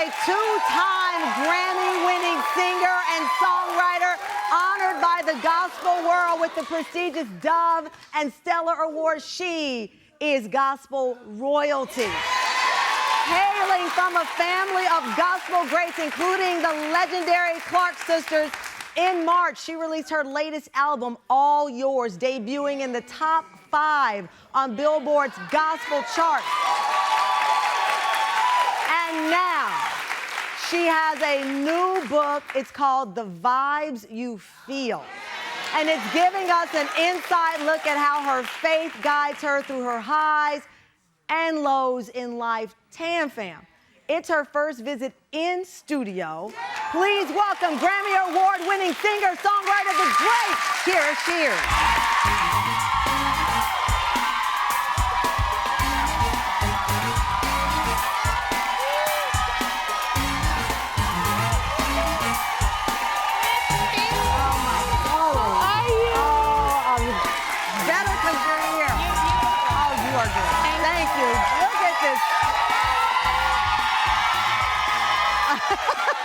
a two-time Grammy-winning singer and songwriter, honored by the gospel world with the prestigious Dove and Stellar Awards. She is gospel royalty. Hailing from a family of gospel greats, including the legendary Clark sisters, in March, she released her latest album, All Yours, debuting in the top 5 on Billboard's gospel chart. And now, she has a new book. It's called The Vibes You Feel. And it's giving us an inside look at how her faith guides her through her highs and lows in life. Tam Fam, it's her first visit in studio. Please welcome Grammy Award-winning singer-songwriter, the great Kierra Sheard.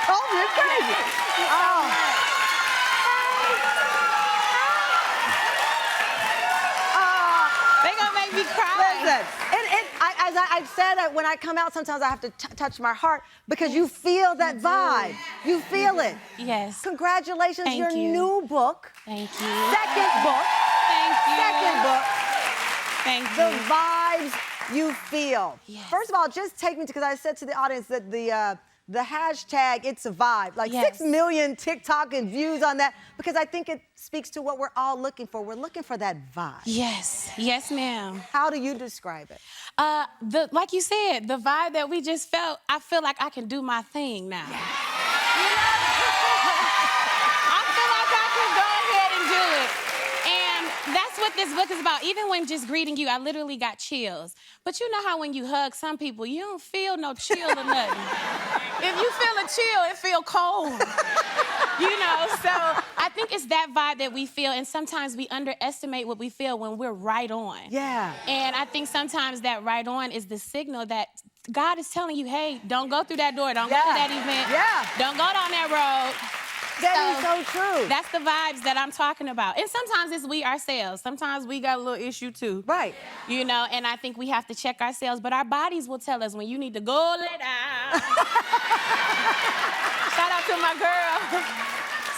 Oh, you're crazy. They're gonna make me cry. Listen, as I've said, when I come out, sometimes I have to touch my heart because you feel that vibe. You feel it. Yes. Congratulations, Thank your you. new book. Thank you. Second book. Thank you. Second book. Thank you. The Vibes You Feel. Yes. First of all, just take me to, because I said to the audience that the hashtag, it's a vibe. Like Yes. 6 million TikTok and views on that, because I think it speaks to what we're all looking for. We're looking for that vibe. Yes. Yes, ma'am. How do you describe it? Like you said, the vibe that we just felt, I feel like I can do my thing now. Yeah. You know? I feel like I can go ahead and do it. And that's what this book is about. Even when just greeting you, I literally got chills. But you know how when you hug some people, you don't feel no chill or nothing. If you feel a chill, it feel cold. You know, so I think it's that vibe that we feel, and sometimes we underestimate what we feel when we're right on. Yeah. And I think sometimes that right on is the signal that God is telling you, hey, don't go through that door, don't go to that event, don't go down that road. That is so true. That's the vibes that I'm talking about. And sometimes it's we ourselves. Sometimes we got a little issue too. Right. You know, and I think we have to check ourselves, but our bodies will tell us when you need to go lay down. Shout out to my girl.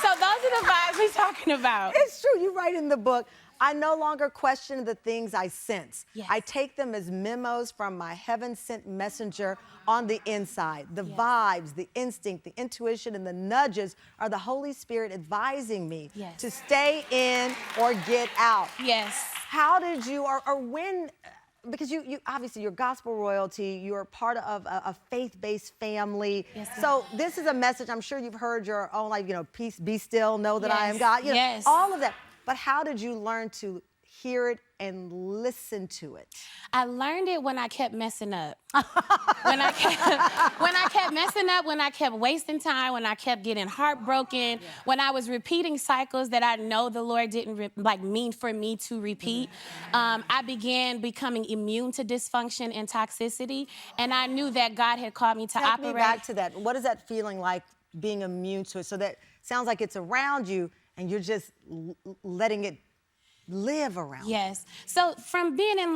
So those are the vibes we're talking about. It's true. You write in the book, I no longer question the things I sense. Yes. I take them as memos from my heaven-sent messenger on the inside. The vibes, the instinct, the intuition, and the nudges are the Holy Spirit advising me to stay in or get out. Yes. How did you, or when, because you obviously, you're gospel royalty, you're part of a faith-based family. Yes, so this is a message, I'm sure you've heard your own, like, you know, peace, be still, know that I am God. You know, all of that. But how did you learn to hear it and listen to it? I learned it when I kept messing up. when I kept messing up, when I kept wasting time, when I kept getting heartbroken, when I was repeating cycles that I know the Lord didn't mean for me to repeat. I began becoming immune to dysfunction and toxicity, and I knew that God had called me to operate. Take me back to that. What is that feeling like, being immune to it? So that sounds like it's around you, and you're just letting it live around. Yes. So from being in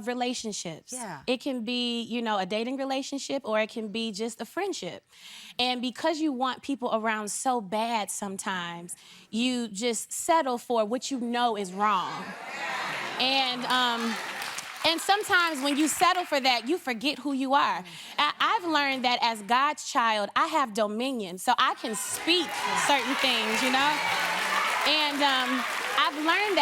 relationships, it can be, you know, a dating relationship, or it can be just a friendship. And because you want people around so bad sometimes, you just settle for what you know is wrong. And sometimes when you settle for that, you forget who you are. I've learned that as God's child, I have dominion, so I can speak certain things, you know? And I've learned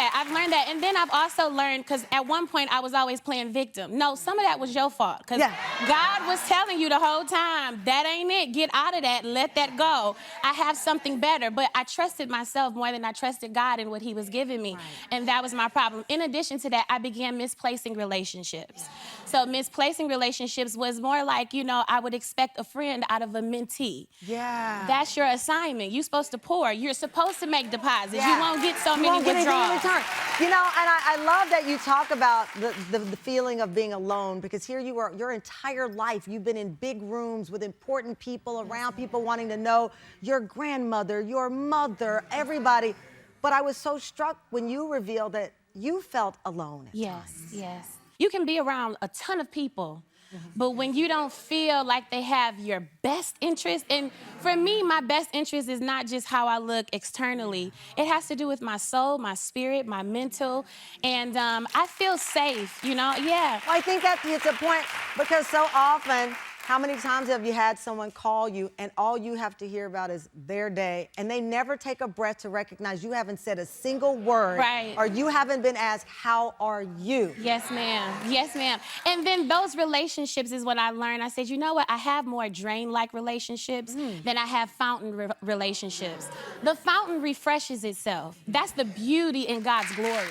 that. And then I've also learned, because at one point I was always playing victim. No, some of that was your fault. Because God was telling you the whole time, that ain't it. Get out of that. Let that go. I have something better. But I trusted myself more than I trusted God and what he was giving me. And that was my problem. In addition to that, I began misplacing relationships. So misplacing relationships was more like, you know, I would expect a friend out of a mentee. Yeah. That's your assignment. You're supposed to pour. You're supposed to make deposits. You won't get so many with anything draw. in return. You know, and I love that you talk about the feeling of being alone, because here you are, your entire life, you've been in big rooms with important people, around people wanting to know your grandmother, your mother, everybody. But I was so struck when you revealed that you felt alone at times. Yes. You can be around a ton of people, but when you don't feel like they have your best interest, and for me, my best interest is not just how I look externally. It has to do with my soul, my spirit, my mental, and I feel safe, you know? Yeah. Well, I think that hits a point, because so often, how many times have you had someone call you and all you have to hear about is their day, and they never take a breath to recognize you haven't said a single word, Right. or you haven't been asked, how are you? Yes, ma'am. Yes, ma'am. And then those relationships is what I learned. I said, you know what? I have more drain-like relationships than I have fountain relationships. The fountain refreshes itself. That's the beauty in God's glory.